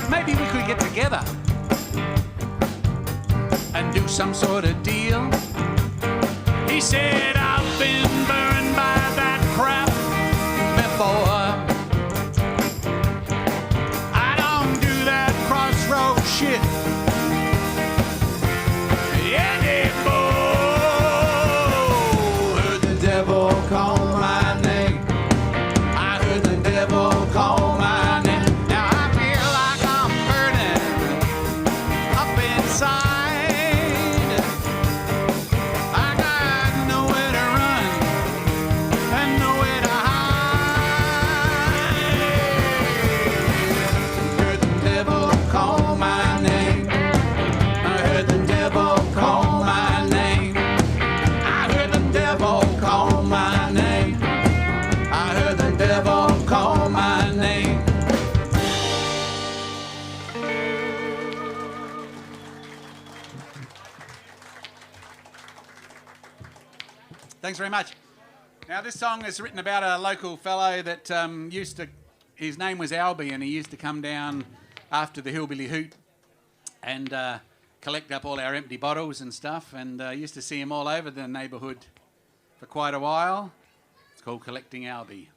maybe we could get together and do some sort of deal. He said, I've been burned by that crap before. I don't do that crossroad shit anymore. Heard the devil call my name. I heard the devil call my name. Now I feel like I'm burning up inside. I got nowhere to run and nowhere to hide. Heard the devil call my name. I heard the devil call my name. I heard the devil call my name. I heard the devil call my name. Thanks very much. Now this song is written about a local fellow that his name was Albie, and he used to come down after the Hillbilly Hoot and collect up all our empty bottles and stuff, and used to see him all over the neighbourhood for quite a while. It's called Collecting Albie.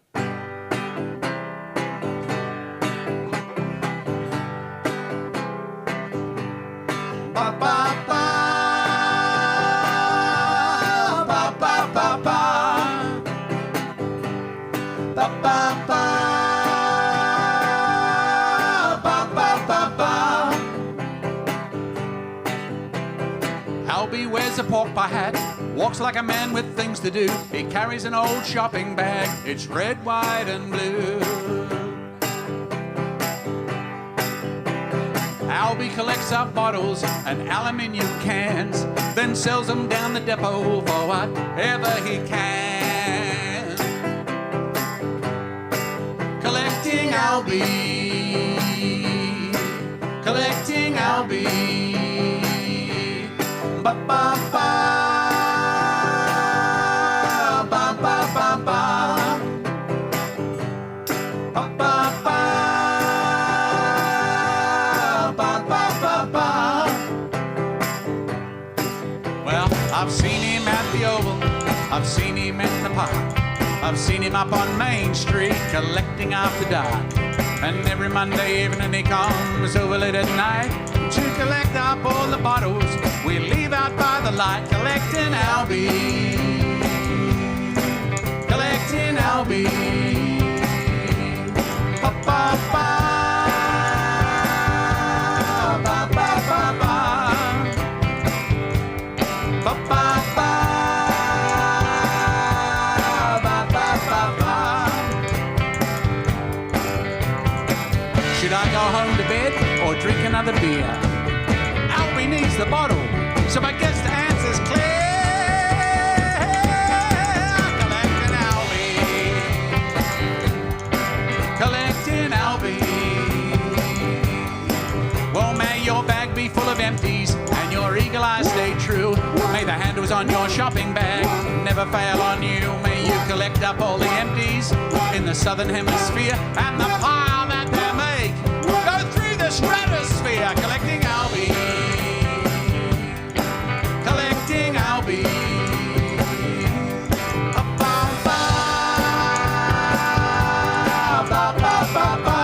Ba ba ba, ba ba ba ba, ba ba ba, ba ba ba ba. Albie wears a pork pie hat, walks like a man with things to do. He carries an old shopping bag, it's red, white and blue. Albie collects up bottles and aluminium cans, then sells them down the depot for whatever he can. Collecting Albie, collecting Albie. Ba ba ba, ba ba ba ba, ba ba ba, ba ba ba ba. Well, I've seen him at the Oval, I've seen him in the park, I've seen him up on Main Street collecting after dark. And every Monday evening he comes over late at night to collect up all the bottles we leave out by the light. Collecting Albie, collecting Albie. Ba ba ba, ba ba ba ba, ba ba ba, ba ba ba ba. Should I go home to bed or drink another beer? Albie needs the bottle, so I guess the answer's clear. Collecting Albie, collecting Albie. Well, may your bag be full of empties and your eagle eye stay true. May the handles on your shopping bag never fail on you. May you collect up all the empties in the southern hemisphere, and the pile that they make go through the stratosphere. Collecting Albie, collecting Albie. Ba ba ba, ba ba ba ba,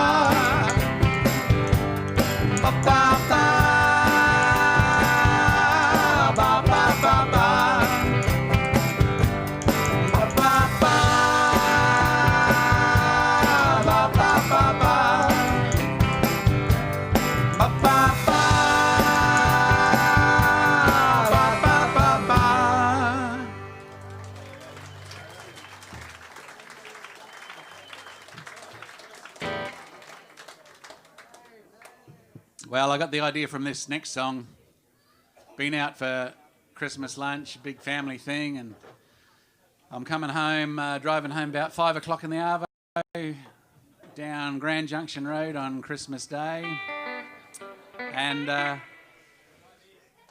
ba ba ba, ba ba ba ba, ba ba ba, ba ba ba ba, ba ba ba. Well, I got the idea from this next song. Been out for Christmas lunch, big family thing, and I'm coming home, driving home about 5 o'clock in the arvo, down Grand Junction Road on Christmas Day, and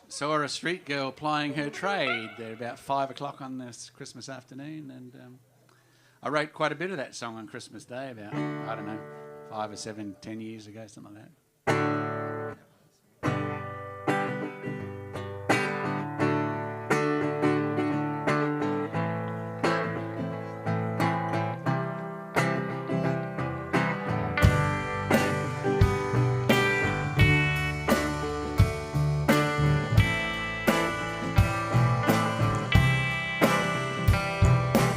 saw a street girl plying her trade there about 5 o'clock on this Christmas afternoon, and I wrote quite a bit of that song on Christmas Day, about, I don't know, 5 or 7, 10 years ago, something like that.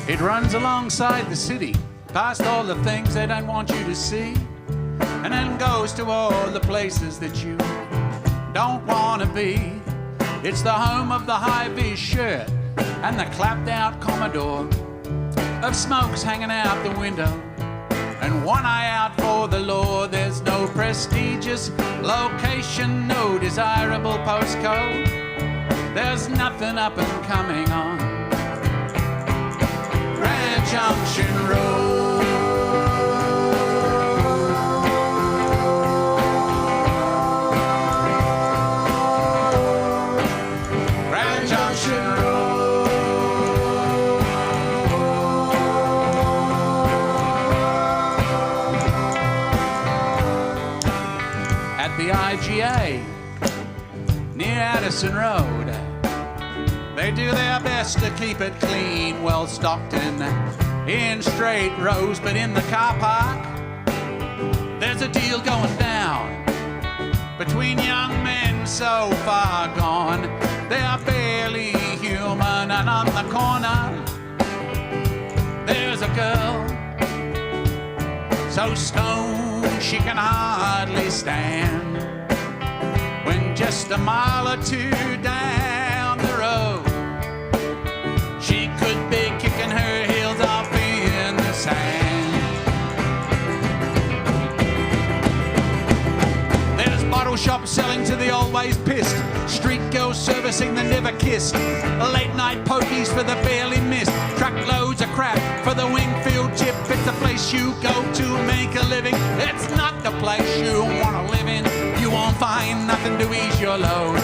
It runs alongside the city, past all the things they don't want you to see, and then goes to all the places that you don't want to be. It's the home of the high-vis shirt and the clapped-out Commodore, of smokes hanging out the window and one eye out for the law. There's no prestigious location, no desirable postcode. There's nothing up and coming on Junction Road. Grand Junction Road. At the IGA, near Addison Road, they do their best to keep it clean, well stocked in straight rows, but in the car park there's a deal going down between young men so far gone they are barely human. And on the corner there's a girl so stoned she can hardly stand, when just a mile or two down the road she could be kicking her heels off in the sand. There's bottle shops selling to the always pissed, street girls servicing the never kissed, late night pokies for the barely missed, truckloads of crap for the Wingfield chip. It's the place you go to make a living, it's not the place you want to live in. You won't find nothing to ease your load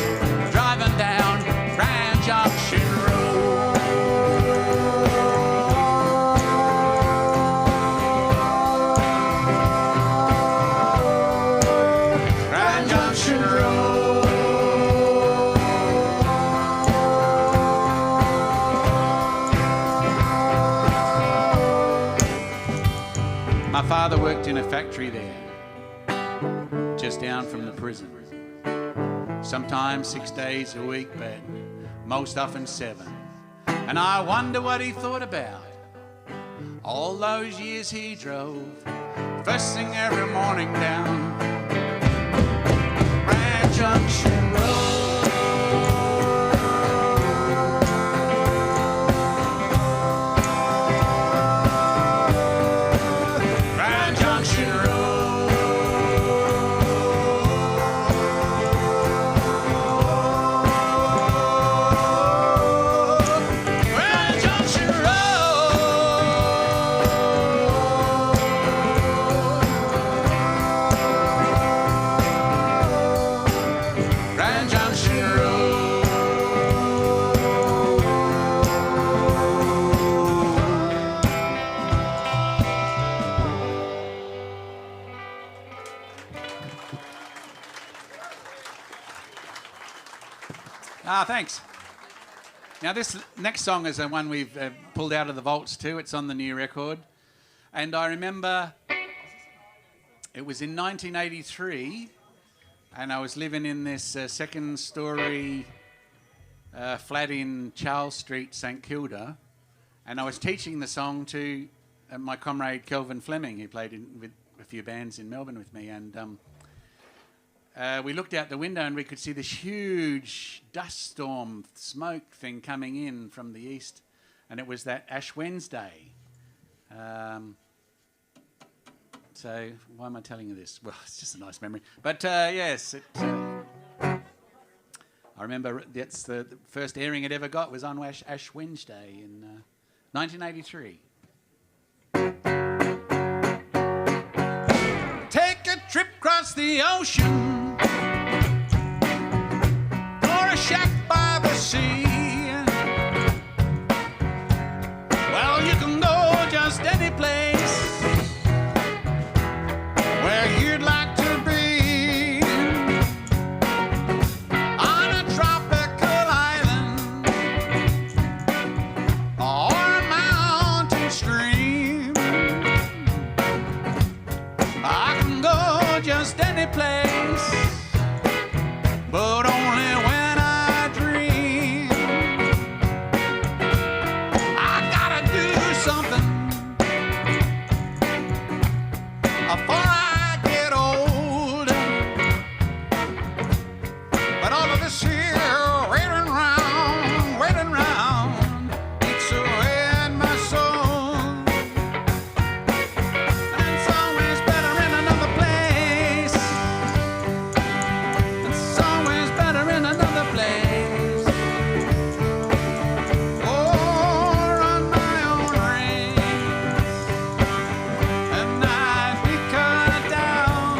driving down Grand Junction Road. My father worked in a factory there, just down from the prison. Sometimes 6 days a week, but most often 7. And I wonder what he thought about all those years he drove, first thing every morning down Grand Junction Road. Thanks. Now this next song is the one we've pulled out of the vaults too. It's on the new record. And I remember it was in 1983 and I was living in this second story flat in Charles Street, St Kilda, and I was teaching the song to my comrade Kelvin Fleming, who played with a few bands in Melbourne with me, and we looked out the window and we could see this huge dust storm smoke thing coming in from the east, and it was that Ash Wednesday. So why am I telling you this? Well, it's just a nice memory. But yes, I remember that's the first airing it ever got was on Ash Wednesday in 1983. Take a trip across the ocean or a shack by the sea. Well, you can go just any place almost any place, but only when I dream. I gotta do something before I get old. But all of this here waiting round, eats away at my soul. And it's always better in another place. It's always better in another place. Or on my own race, and I'd be cut down.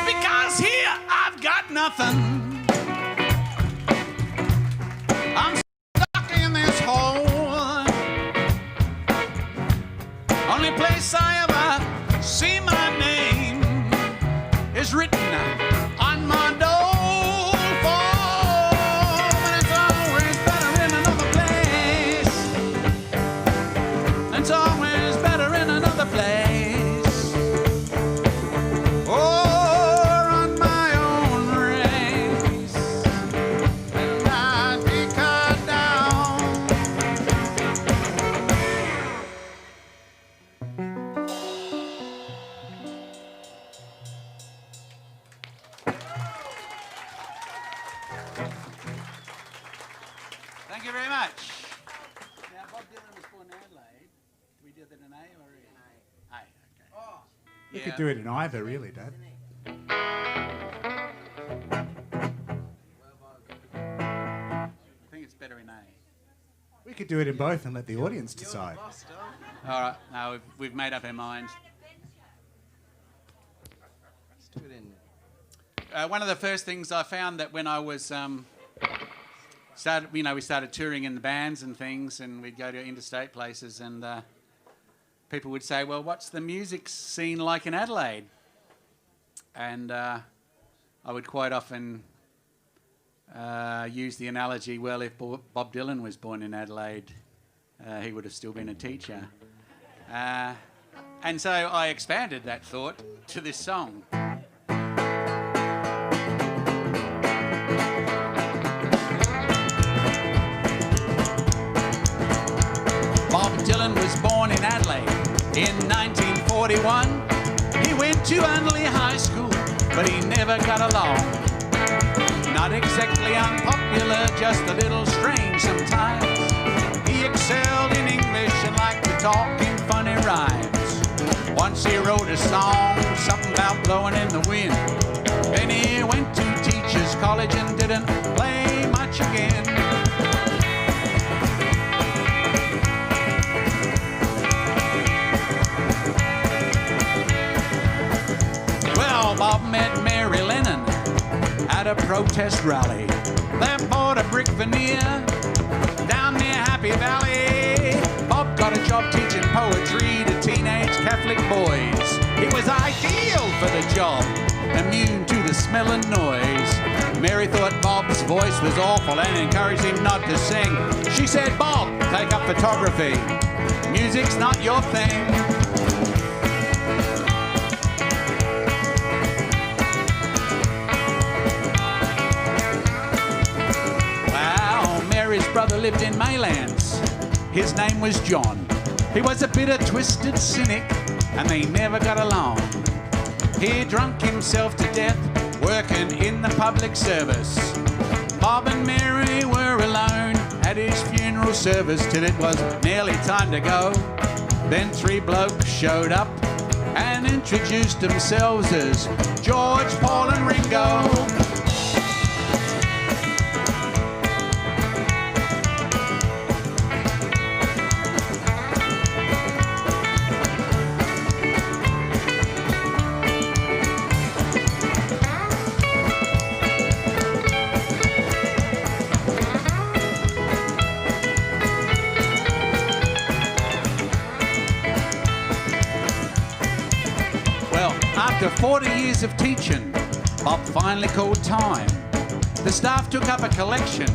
Because here I've got nothing. I'm stuck in this hole. Only place I ever see my name is written on my door form. And it's always better in another place. It's always better in another place. Or on my own race, and I'd be cut down. Thank you very much. Now, Bob Dylan was born in Adelaide. We did that in A or E? A, okay. Oh. You could do it in either, really, Dad. I think it's better in A. We could do it in both and let the audience decide. All right, no, we've made up our minds. Let's do it in. One of the first things I found that when I was we started touring in the bands and things, and we'd go to interstate places, and people would say, "Well, what's the music scene like in Adelaide?" And I would quite often use the analogy, well, if Bob Dylan was born in Adelaide, he would have still been a teacher. And so I expanded that thought to this song. Bob Dylan was born in Adelaide in 1941. He went to Unley High School, but he never got along. Not exactly unpopular, just a little strange sometimes. He excelled in English and liked to talk in funny rhymes. Once he wrote a song, something about blowing in the wind. Then he went to teachers college and didn't play much again. Well, Bob met Mary Lennon at a protest rally. They bought a brick veneer down near Happy Valley. Bob got a job teaching poetry to teenage Catholic boys. He was ideal for the job, immune to the smell and noise. Mary thought Bob's voice was awful and encouraged him not to sing. She said, "Bob, take up photography. Music's not your thing." Mary's brother lived in Maylands. His name was John. He was a bitter, twisted cynic, and they never got along. He drunk himself to death, working in the public service. Bob and Mary were alone at his funeral service till it was nearly time to go. Then three blokes showed up and introduced themselves as George, Paul and Ringo. 40 years of teaching, Bob finally called time. The staff took up a collection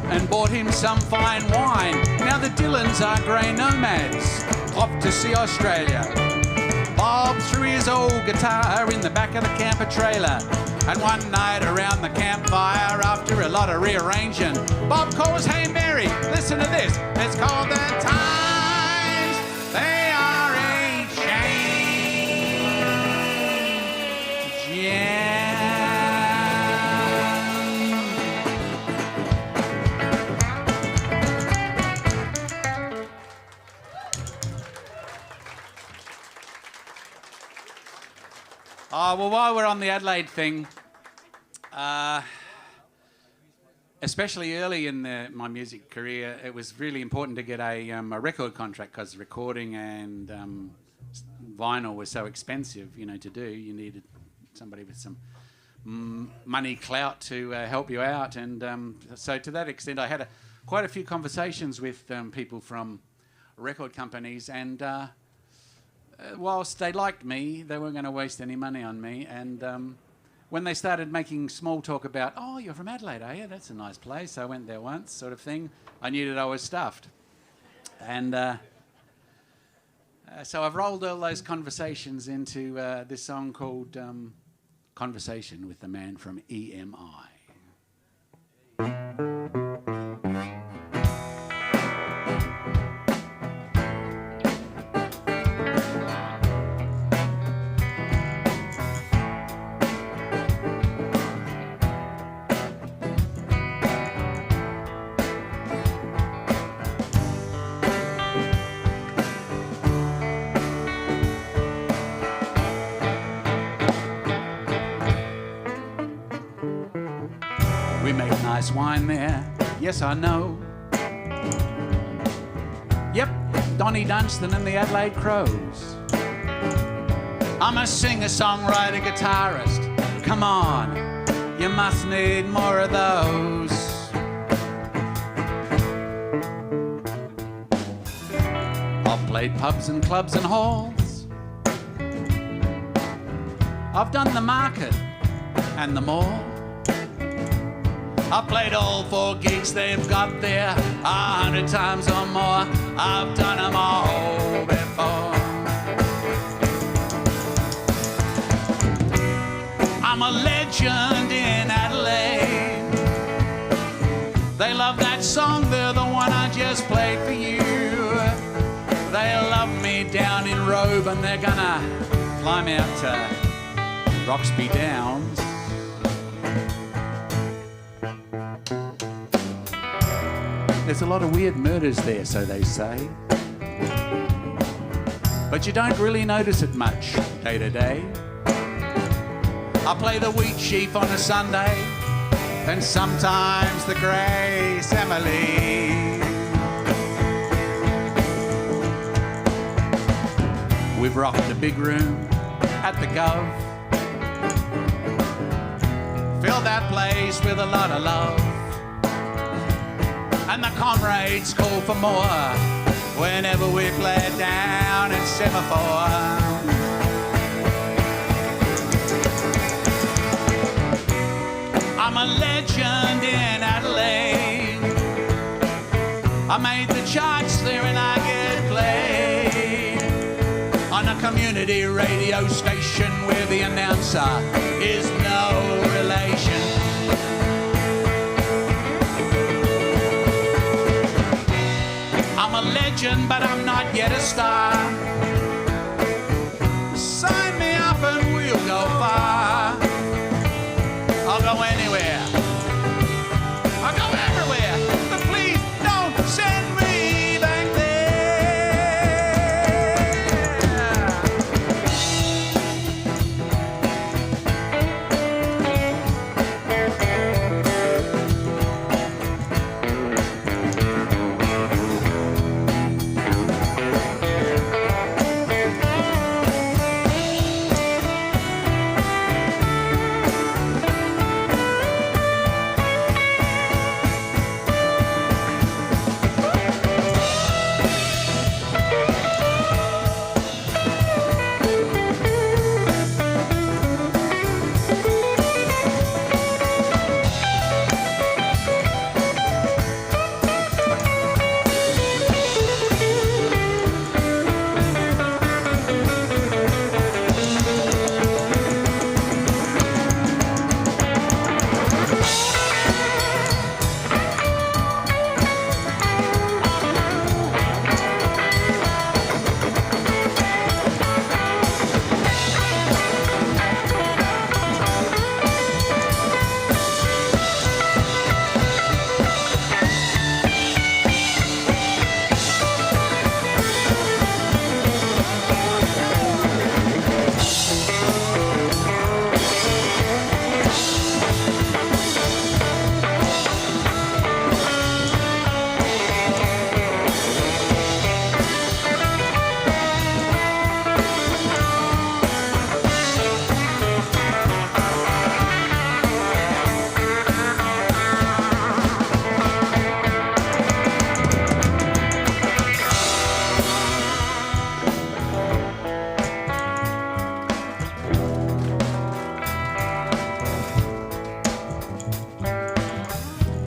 and bought him some fine wine. Now the Dylans are grey nomads, off to see Australia. Bob threw his old guitar in the back of the camper trailer. And one night around the campfire, after a lot of rearranging, Bob calls, "Hey Mary, listen to this. It's called The Times They Are a Change." Oh, well, while we're on the Adelaide thing, especially early in my music career, it was really important to get a record contract because recording and vinyl was so expensive, you know, to do. You needed somebody with some money clout to help you out. And so to that extent, I had quite a few conversations with people from record companies, and whilst they liked me, they weren't going to waste any money on me. And when they started making small talk about, "Oh, you're from Adelaide, are you? That's a nice place. I went there once," sort of thing, I knew that I was stuffed. And so I've rolled all those conversations into this song called Conversation with the Man from EMI. We make nice wine there, yes I know. Yep, Donnie Dunstan and the Adelaide Crows. I'm a singer, songwriter, guitarist. Come on, you must need more of those. I've played pubs and clubs and halls. I've done the market and the mall. I've played all 4 gigs they've got there 100 times or more. I've done them all before. I'm a legend in Adelaide. They love that song, they're the one I just played for you. They love me down in Robe and they're gonna fly me out to Roxby Downs. There's a lot of weird murders there, so they say. But you don't really notice it much day to day. I play the Wheat Sheaf on a Sunday, and sometimes the Grace Emily. We've rocked the big room at the Gov. Filled that place with a lot of love. And the comrades call for more whenever we play down in Semaphore. I'm a legend in Adelaide. I made the charts there and I get played on a community radio station where the announcer is no relation. I'm a legend, but I'm not yet a star. Sign me up and we'll go far. I'll go anywhere. I'll go everywhere. But please don't send me back there.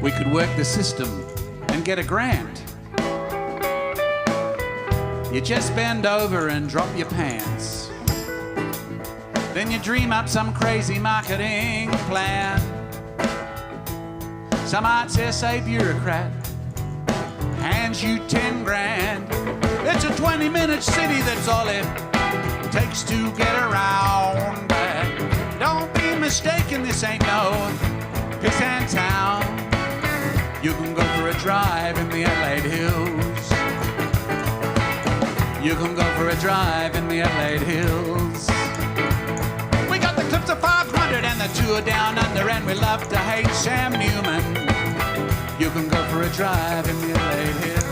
we could work the system and get a grant. You just bend over and drop your pants. Then you dream up some crazy marketing plan. Some arts essay bureaucrat hands you 10 grand. It's a 20-minute city, that's all it takes to get around. But don't be mistaken, this ain't no pissant town. You can go for a drive in the Adelaide Hills. You can go for a drive in the Adelaide Hills. We got the clips of 500 and the tour down under, and we love to hate Sam Newman. You can go for a drive in the Adelaide Hills.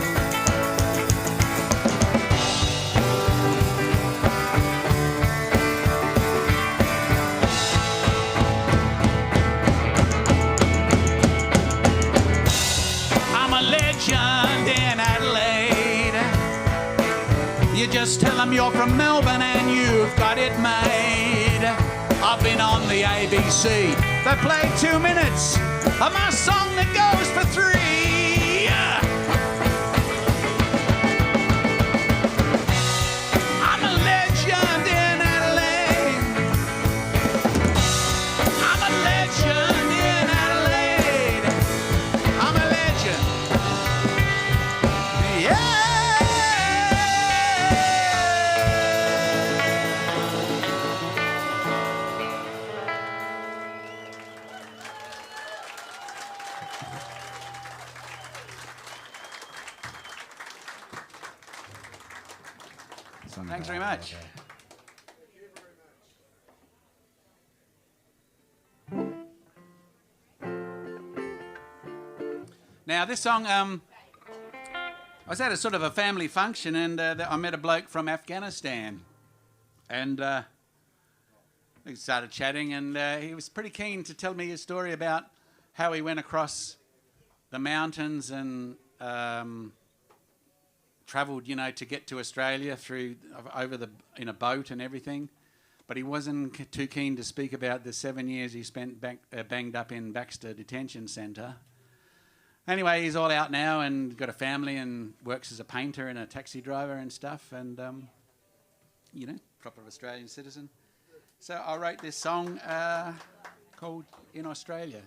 I'm a legend in Adelaide. You just tell them you're from Melbourne and you've got it made. I've been on the ABC. They play 2 minutes of my song that goes for 3. I'm a legend in Adelaide. I'm a legend in Adelaide. I'm a legend. Yeah. Thanks very much. Now this song, I was at a sort of a family function, and I met a bloke from Afghanistan, and we started chatting, and he was pretty keen to tell me his story about how he went across the mountains and travelled, you know, to get to Australia in a boat and everything, but he wasn't too keen to speak about the 7 years he spent banged up in Baxter Detention Centre. Anyway, he's all out now and got a family and works as a painter and a taxi driver and stuff, and you know, proper Australian citizen. So I wrote this song called In Australia.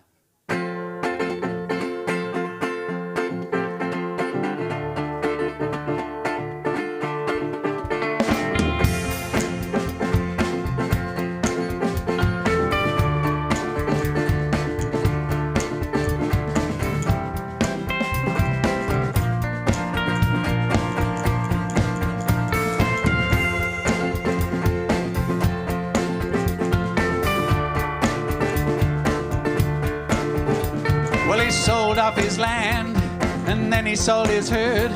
Sold off his land, and then he sold his herd,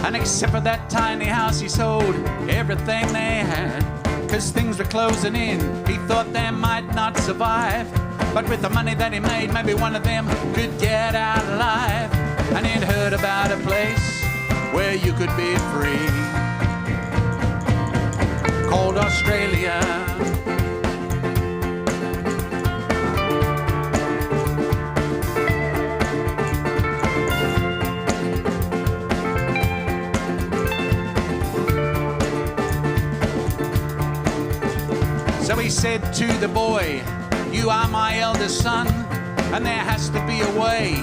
and except for that tiny house he sold everything they had, 'cause things were closing in. He thought they might not survive, but with the money that he made, maybe one of them could get out alive. And he'd heard about a place where you could be free, called Australia. So he said to the boy, "You are my eldest son, and there has to be a way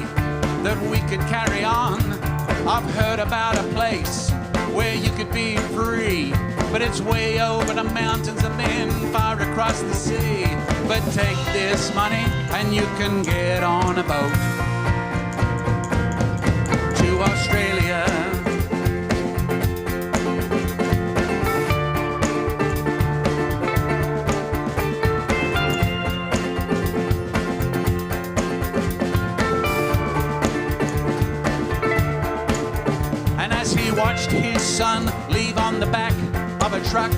that we could carry on. I've heard about a place where you could be free, but it's way over the mountains and then far across the sea. But take this money and you can get on a boat to Australia." Watched his son leave on the back of a truck,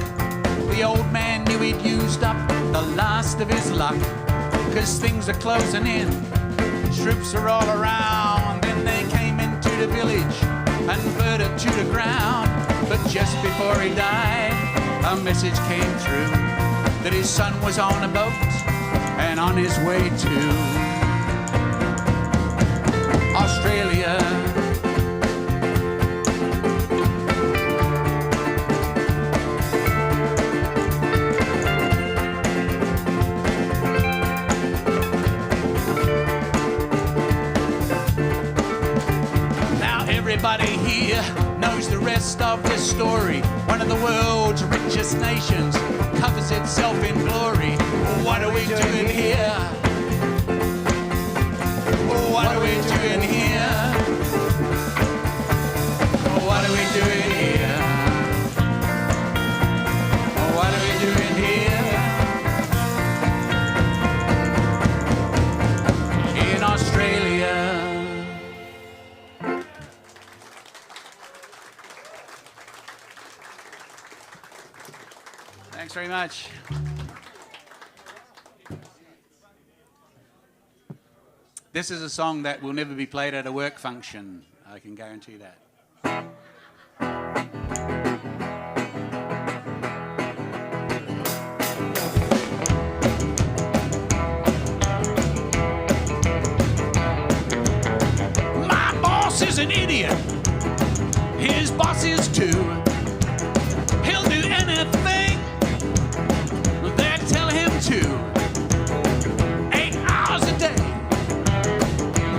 the old man knew he'd used up the last of his luck, 'cause things are closing in, troops are all around. Then they came into the village and burnt it to the ground. But just before he died, a message came through that his son was on a boat and on his way to Anybody here knows the rest of this story? One of the world's richest nations covers itself in glory. What are we doing here? What are we doing here? What are we doing here? What are we doing here? In Australia. Thanks very much. This is a song that will never be played at a work function. I can guarantee that. My boss is an idiot. His boss is too. He'll do anything they tell him to. 8 hours a day,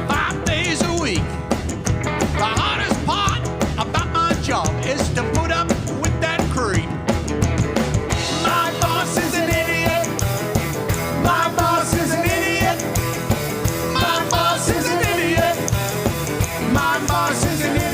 5 days a week. The hardest part about my job is to put up with that creep. My boss is an idiot. My boss is an idiot. My boss is an idiot. My boss is an idiot.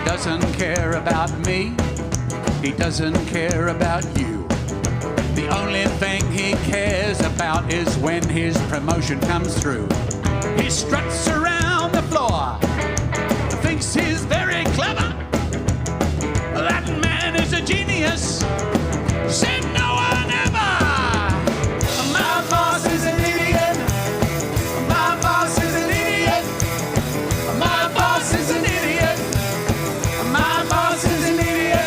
Doesn't care about me, he doesn't care about you. The only thing he cares about is when his promotion comes through. He struts around the floor, thinks he's very clever. That man is a genius, said no one ever. My boss is an idiot. My boss is an idiot. My boss is an idiot. My boss is an idiot.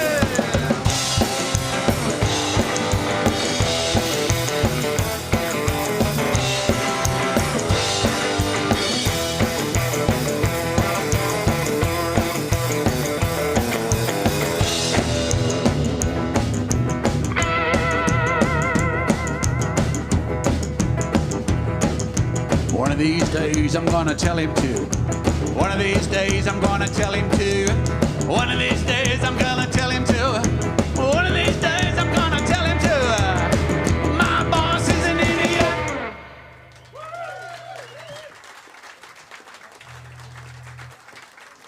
One of these days I'm gonna tell him to. One of these days I'm gonna tell him to. One of these days I'm gonna tell him to. One of these days I'm gonna tell him to. My boss is an idiot.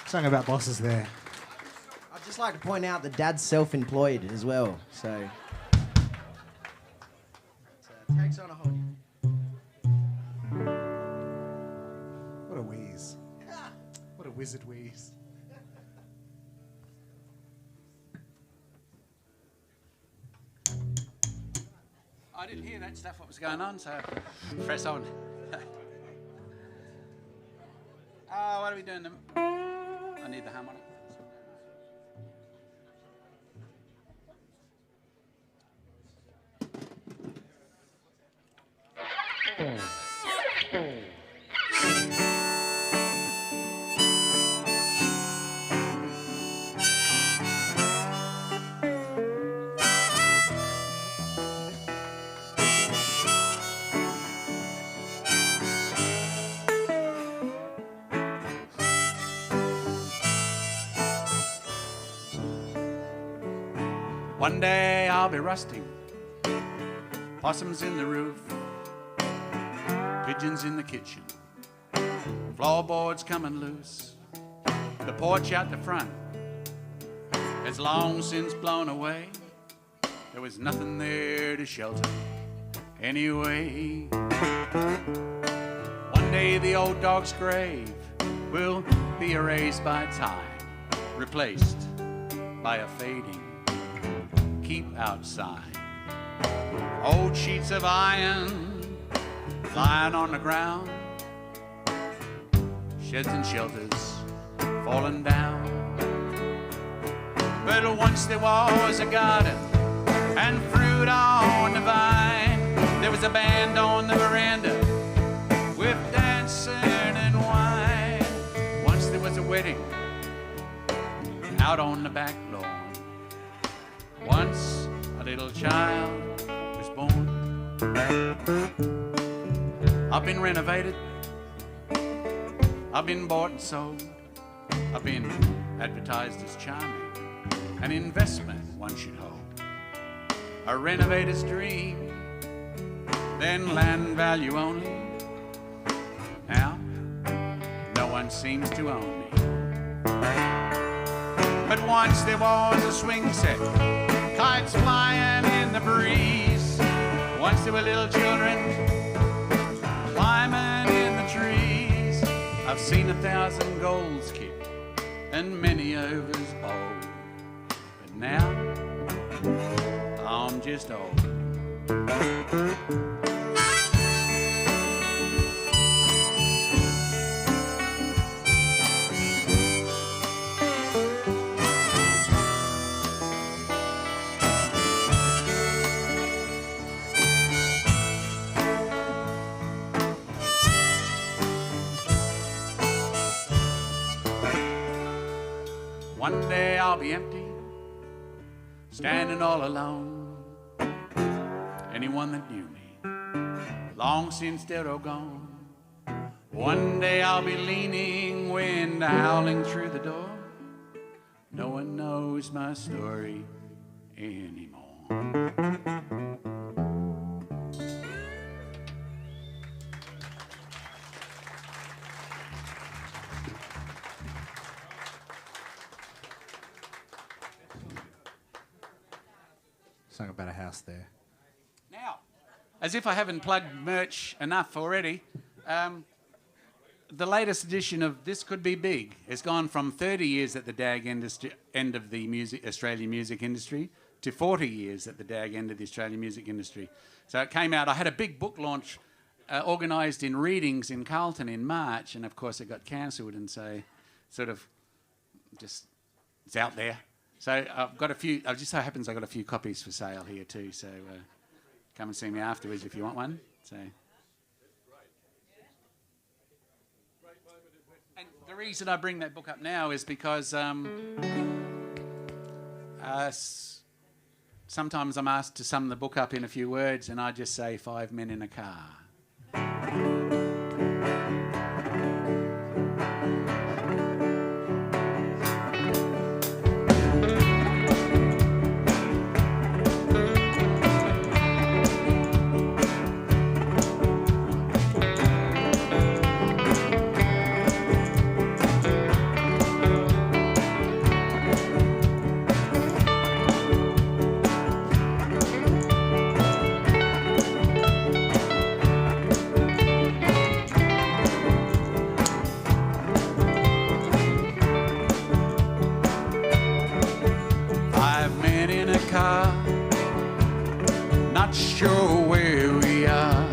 Something about bosses there. I'd just like to point out that Dad's self-employed as well, so it takes on a whole. What a wheeze. What a wizard wheeze. I didn't hear that stuff, what was going on, so press on. What are we doing? I need the harmonic. One day I'll be rusting, possums in the roof, pigeons in the kitchen, floorboards coming loose, the porch out the front has long since blown away. There was nothing there to shelter anyway. One day the old dog's grave will be erased by time, replaced by a fading keep outside. Old sheets of iron lying on the ground, sheds and shelters falling down. But once there was a garden and fruit on the vine. There was a band on the veranda with dancing and wine. out on the back lawn. Once a little child was born. I've been renovated, I've been bought and sold, I've been advertised as charming, an investment one should hold. A renovator's dream, then land value only. Now, no one seems to own me. But once there was a swing set, kites flying in the breeze. Once there were little children climbing in the trees. I've seen 1,000 goals kicked and many overs bowled. But now, I'm just old. One day I'll be empty, standing all alone. Anyone that knew me, long since dead or gone. One day I'll be leaning, wind howling through the door. No one knows my story anymore. Sung about a house there. Now, as if I haven't plugged merch enough already, the latest edition of This Could Be Big has gone from 30 years at the DAG end of the Australian music industry to 40 years at the DAG end of the Australian music industry. So it came out, I had a big book launch organised in Readings in Carlton in March, and of course it got cancelled, and so sort of just, it's out there. So I've got a few, it just so happens I've got a few copies for sale here too, so come and see me afterwards if you want one. So. And the reason I bring that book up now is because sometimes I'm asked to sum the book up in a few words, and I just say 5 men in a car. 5 men in a car, not sure where we are,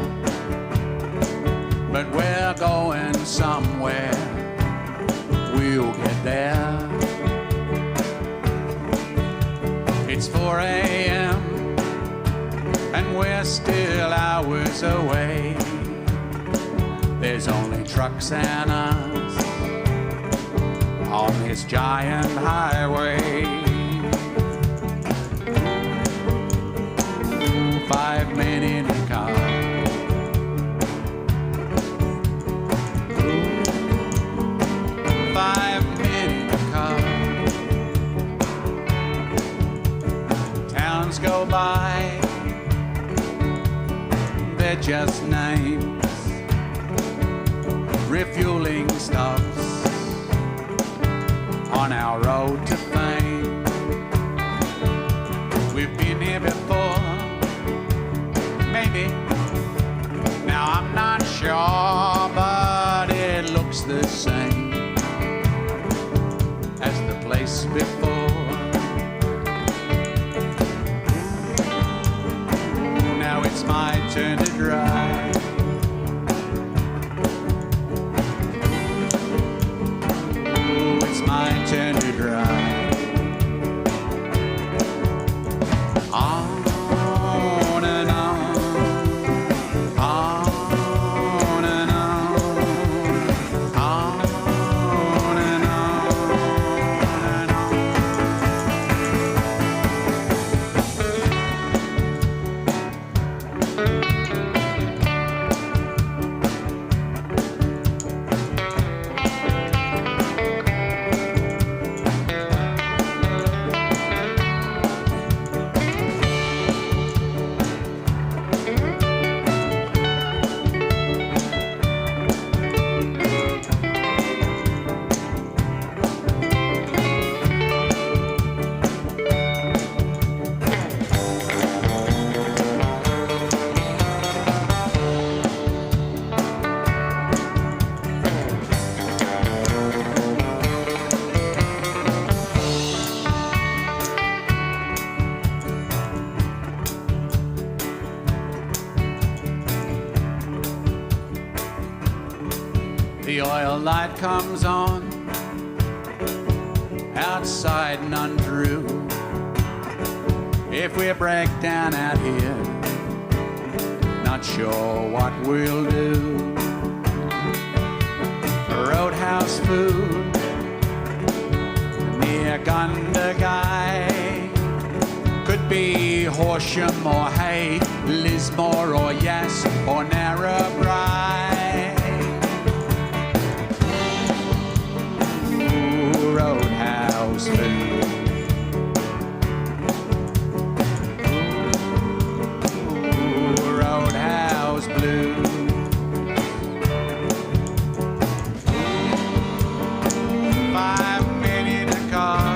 but we're going somewhere, we'll get there. It's 4 a.m. and we're still hours away. There's only trucks and us on this giant highway. 5 men in a car. 5 men in a car. Towns go by, they're just names. Refueling stops on our road to fame. We've been here before, maybe. Now I'm not sure, but it looks the same as the place before. Now it's my turn to drive. My turn to drive. On and on, on and on, on and on and on. The oil light comes on, outside none drew. If we break down out here, not sure what we'll do. Roadhouse food near Gundagai, could be Horsham or Hay, Lismore or Yass or Narrabri. Ooh, roadhouse food. Ooh, roadhouse blue. 5 men in a car.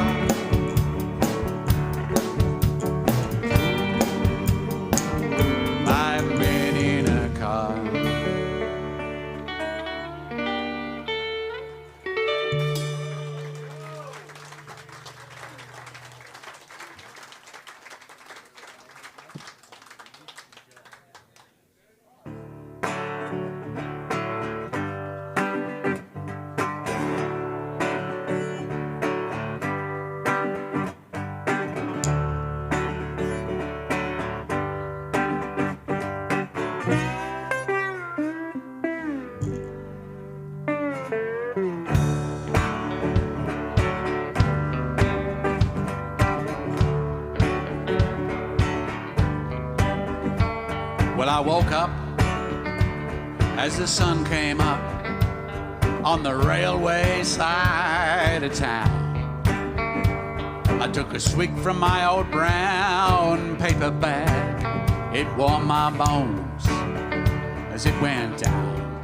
Well, I woke up as the sun came up on the railway side of town. I took a swig from my old brown paper bag. It warmed my bones as it went down.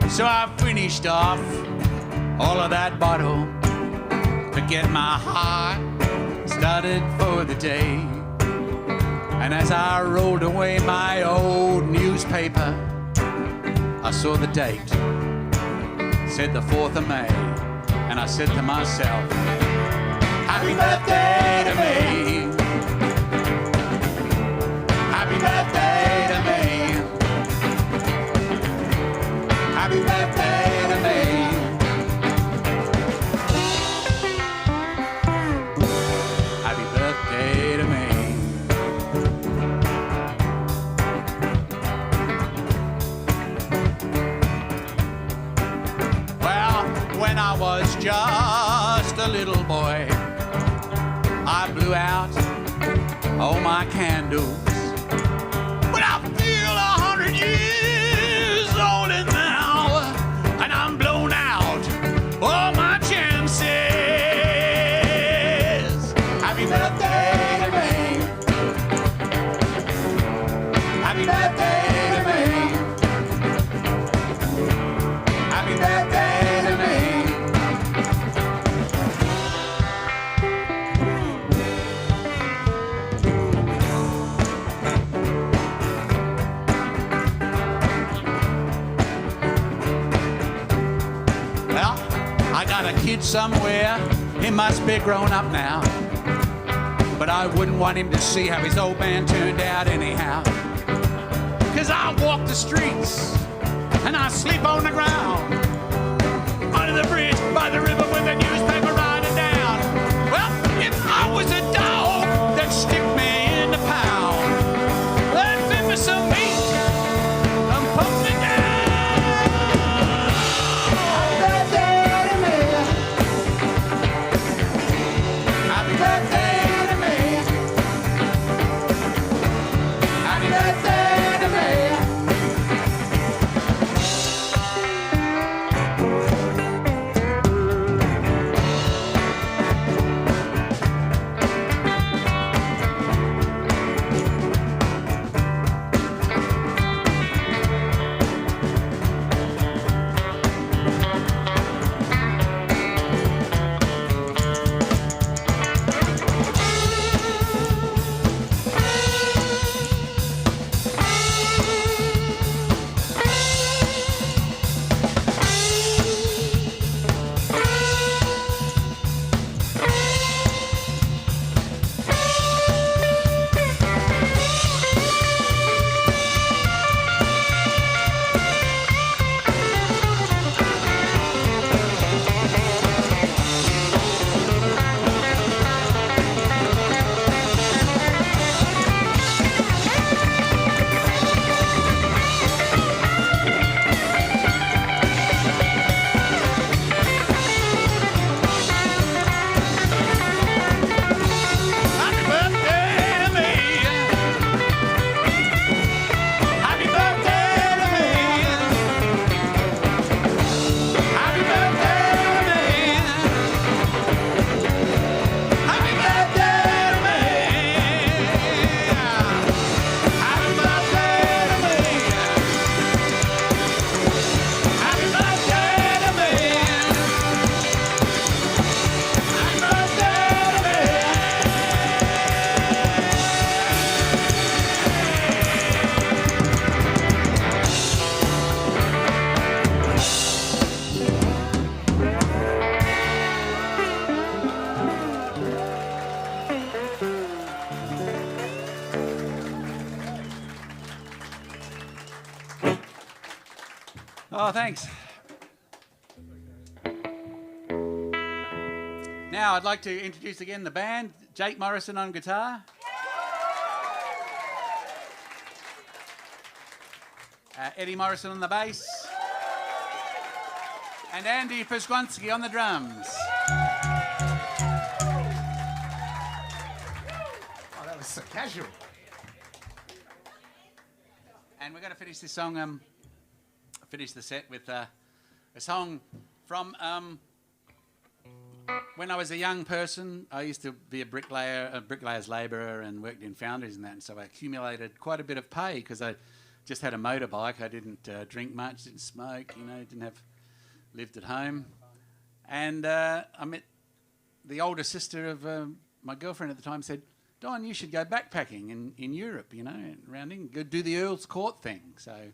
So I finished off all of that bottle to get my heart started for the day. And as I rolled away my old newspaper, I saw the date, said the 4th of May, and I said to myself, happy birthday to me, happy birthday to me, happy birthday to me. Happy birthday to me. When I was just a little boy, I blew out all my candles. But I feel 100 years older now, and I'm blown out all my chances. Happy birthday to me. Happy birthday to me. Happy birthday. A kid somewhere, he must be grown up now, but I wouldn't want him to see how his old man turned out anyhow. 'Cause I walk the streets and I sleep on the ground, under the bridge by the river with the newspaper riding down. Well, if I was a dog, they'd stick me in the pound, they'd feed me some meat and put me down. thanks. Now I'd like to introduce again the band. Jake Morrison on guitar. Eddie Morrison on the bass. And Andy Przgonski on the drums. Oh, that was so casual. And we're going to finish this song, finish the set with a song from when I was a young person. I used to be a bricklayer's labourer and worked in foundries and that, and so I accumulated quite a bit of pay because I just had a motorbike. I didn't drink much, didn't smoke, lived at home. And I met the older sister of my girlfriend at the time, said, Don, you should go backpacking in Europe, around England, go do the Earl's Court thing. So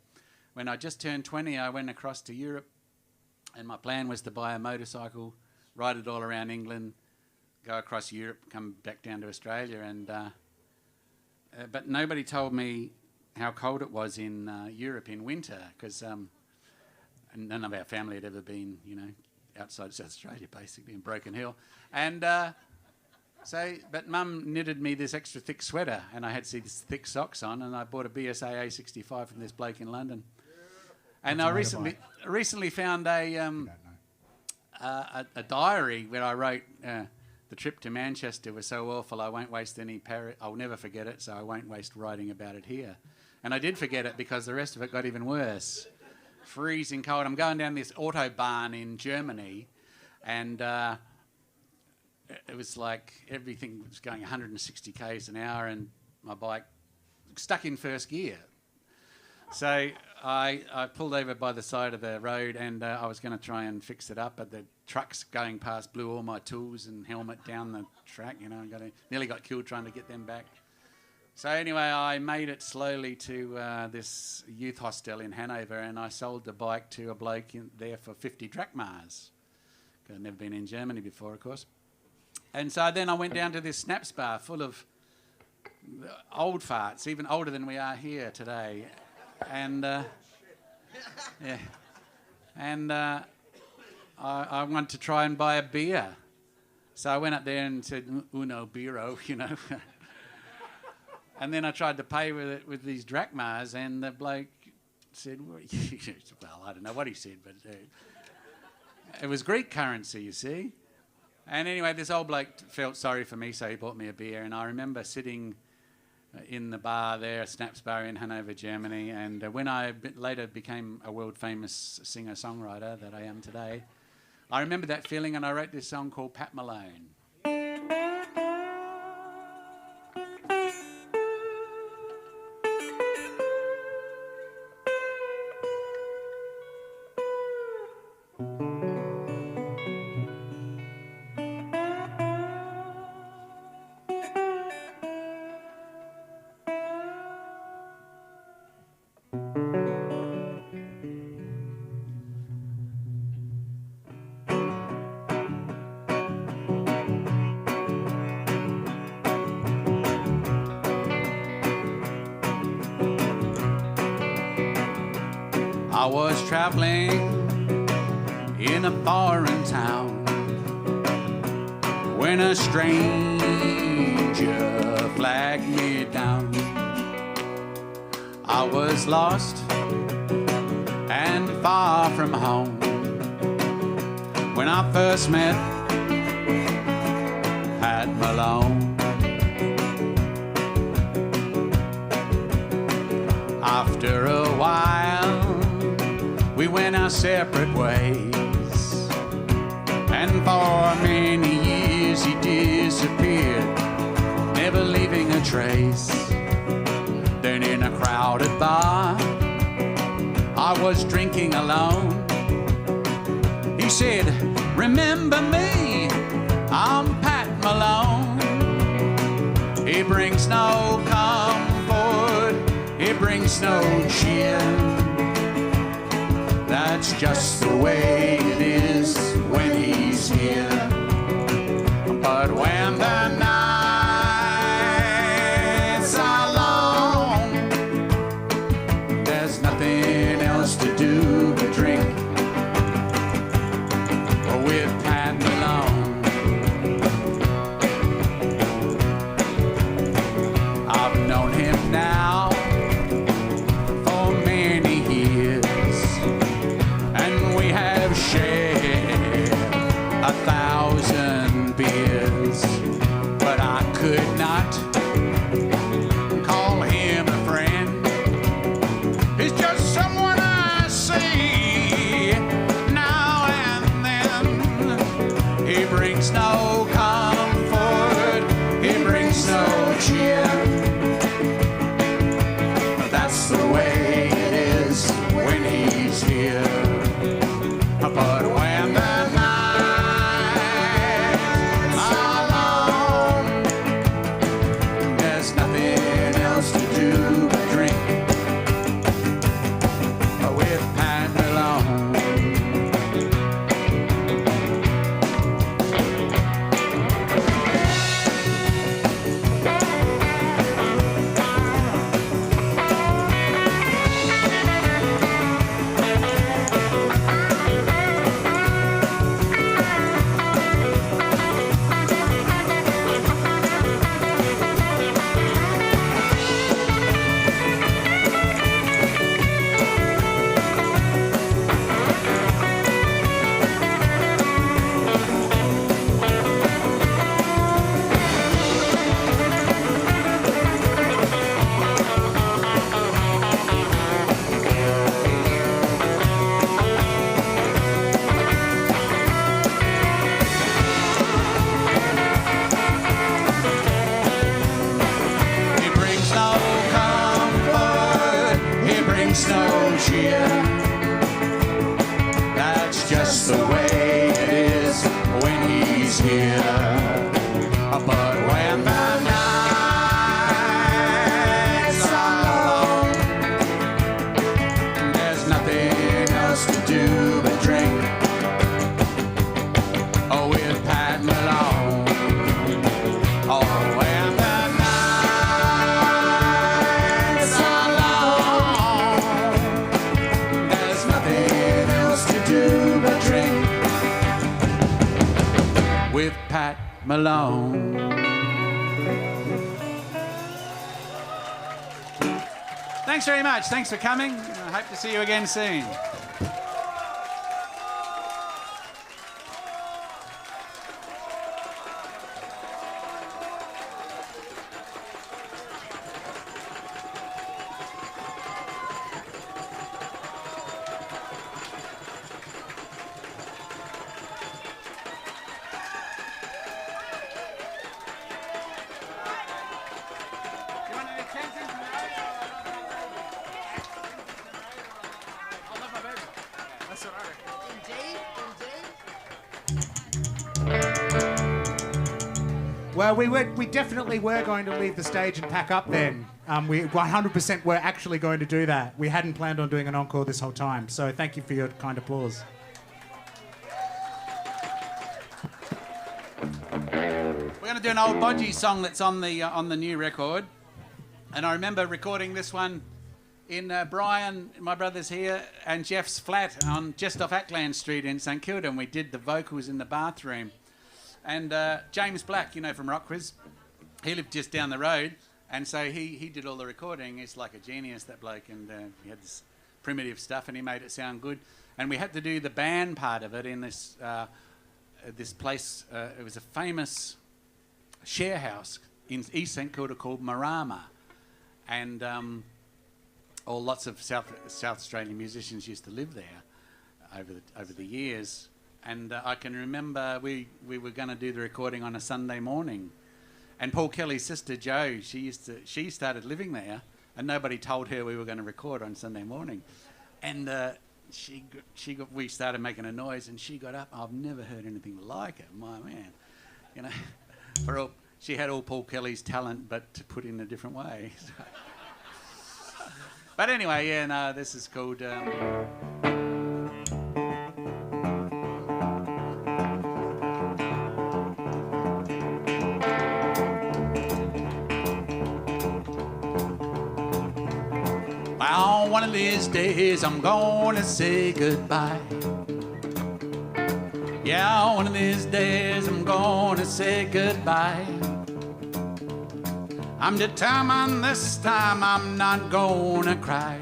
when I just turned 20, I went across to Europe, and my plan was to buy a motorcycle, ride it all around England, go across Europe, come back down to Australia. And but nobody told me how cold it was in Europe in winter, because none of our family had ever been, outside South Australia, basically, in Broken Hill. And but Mum knitted me this extra thick sweater, and I had these thick socks on, and I bought a BSA A65 from this bloke in London. And I recently found a diary where I wrote, the trip to Manchester was so awful, I won't waste I'll never forget it, so I won't waste writing about it here. And I did forget it because the rest of it got even worse. Freezing cold. I'm going down this autobahn in Germany, and it was like everything was going 160 k's an hour, and my bike stuck in first gear. So I pulled over by the side of the road, and I was going to try and fix it up, but the trucks going past blew all my tools and helmet down the track. Nearly got killed trying to get them back. So anyway, I made it slowly to this youth hostel in Hanover, and I sold the bike to a bloke there for 50 drachmas. I'd never been in Germany before, of course. And so then I went down to this Snaps bar full of old farts, even older than we are here today. And yeah, and I wanted to try and buy a beer. So I went up there and said, uno biro, And then I tried to pay with these drachmas, and the bloke said, well, I don't know what he said, but it was Greek currency, you see. And anyway, this old bloke felt sorry for me, so he bought me a beer. And I remember sitting in the bar there, a Snaps bar in Hanover, Germany. And when I later became a world-famous singer-songwriter that I am today, I remember that feeling, and I wrote this song called Pat Malone. I was traveling in a foreign town when a stranger flagged me down. I was lost and far from home when I first met Pat Malone. After a while, we went our separate ways, and for many years he disappeared, never leaving a trace. Then in a crowded bar, I was drinking alone. He said, remember me, I'm Pat Malone. He brings no comfort, he brings no cheer. That's just the way it is when he's here. But when the nights are long, there's nothing else to do but drink 1,000 beers, but I could not call him a friend. He's just someone I see now and then. He brings no comfort, he brings no cheer. That's the way it is when he's here. But when the nights are long, there's nothing else to do but drink with Pat Malone. No cheer. That's just the way it is when he's here. But when the nights are long, there's nothing else to do but drink with Pat Malone. Oh, when the nights are long, there's nothing else to do but drink with Pat Malone. Thanks very much. Thanks for coming. I hope to see you again soon. Well, we definitely were going to leave the stage and pack up then. We 100% were actually going to do that. We hadn't planned on doing an encore this whole time, so thank you for your kind applause. We're going to do an old bodgy song that's on the new record. And I remember recording this one in Brian, my brother's here, and Jeff's flat on just off Ackland Street in St Kilda, and we did the vocals in the bathroom. And James Black, you know, from Rock Quiz, he lived just down the road, and so he did all the recording. He's like a genius, that bloke, and he had this primitive stuff, and he made it sound good. And we had to do the band part of it in this this place. It was a famous share house in East St Kilda called Marama, and lots of South Australian musicians used to live there over the years. And I can remember we were going to do the recording on a Sunday morning, and Paul Kelly's sister Jo, she started living there, and nobody told her we were going to record on Sunday morning, and we started making a noise, and she got up. I've never heard anything like it, my man, you know. She had all Paul Kelly's talent, but to put in a different way. But anyway, yeah, no, this is called. Well, one of these days I'm gonna say goodbye. Yeah, one of these days I'm gonna say goodbye. I'm determined this time I'm not gonna cry.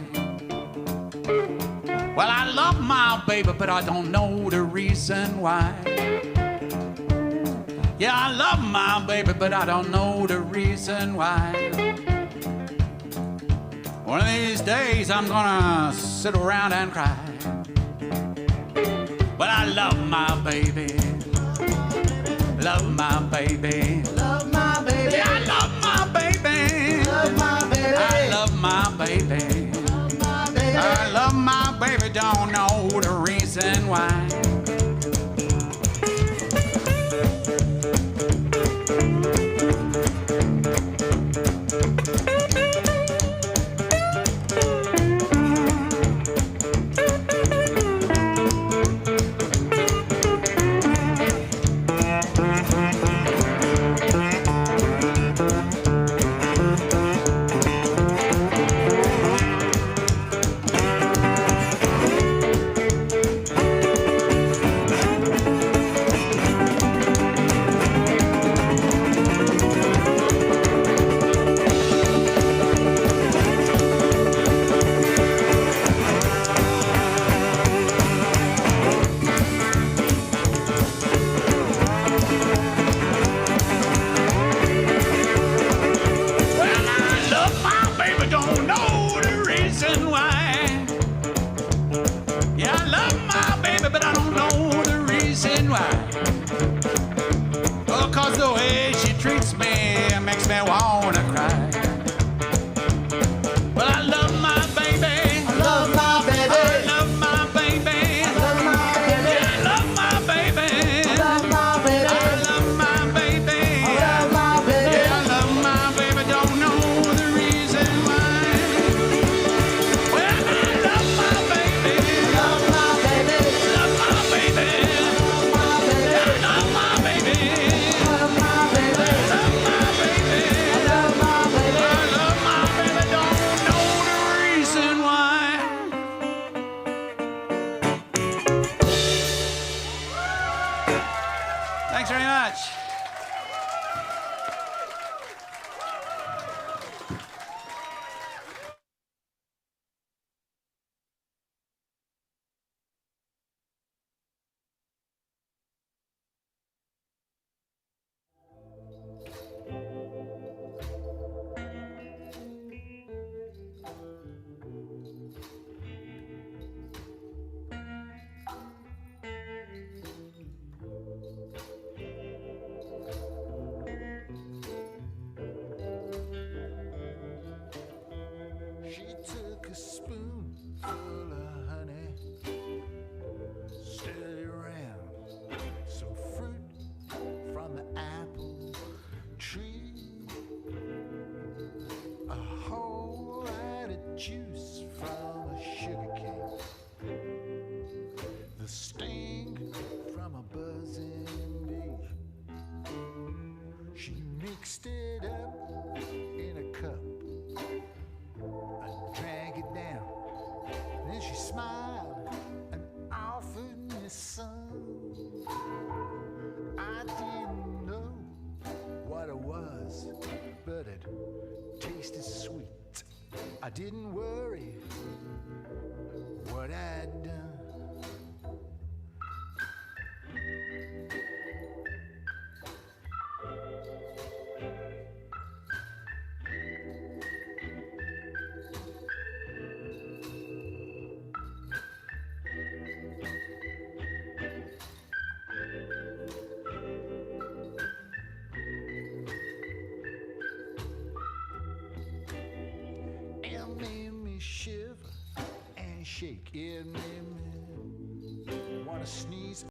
Well, I love my baby, but I don't know the reason why. Yeah, I love my baby, but I don't know the reason why. One of these days I'm gonna sit around and cry. But I love my baby. Love my baby. Love my baby. Yeah, I love my baby. Love my baby. I love my baby. Love my baby. I love my baby, don't know the reason why. Thanks very much. She took a spoonful of honey, stirred it around, some fruit from the apple tree, a whole lot of juice from a sugar cane, the sting from a buzzing bee. She mixed it up in a cup, drank it down. Then she smiled and offered me some. I didn't know what it was, but it tasted sweet. I didn't worry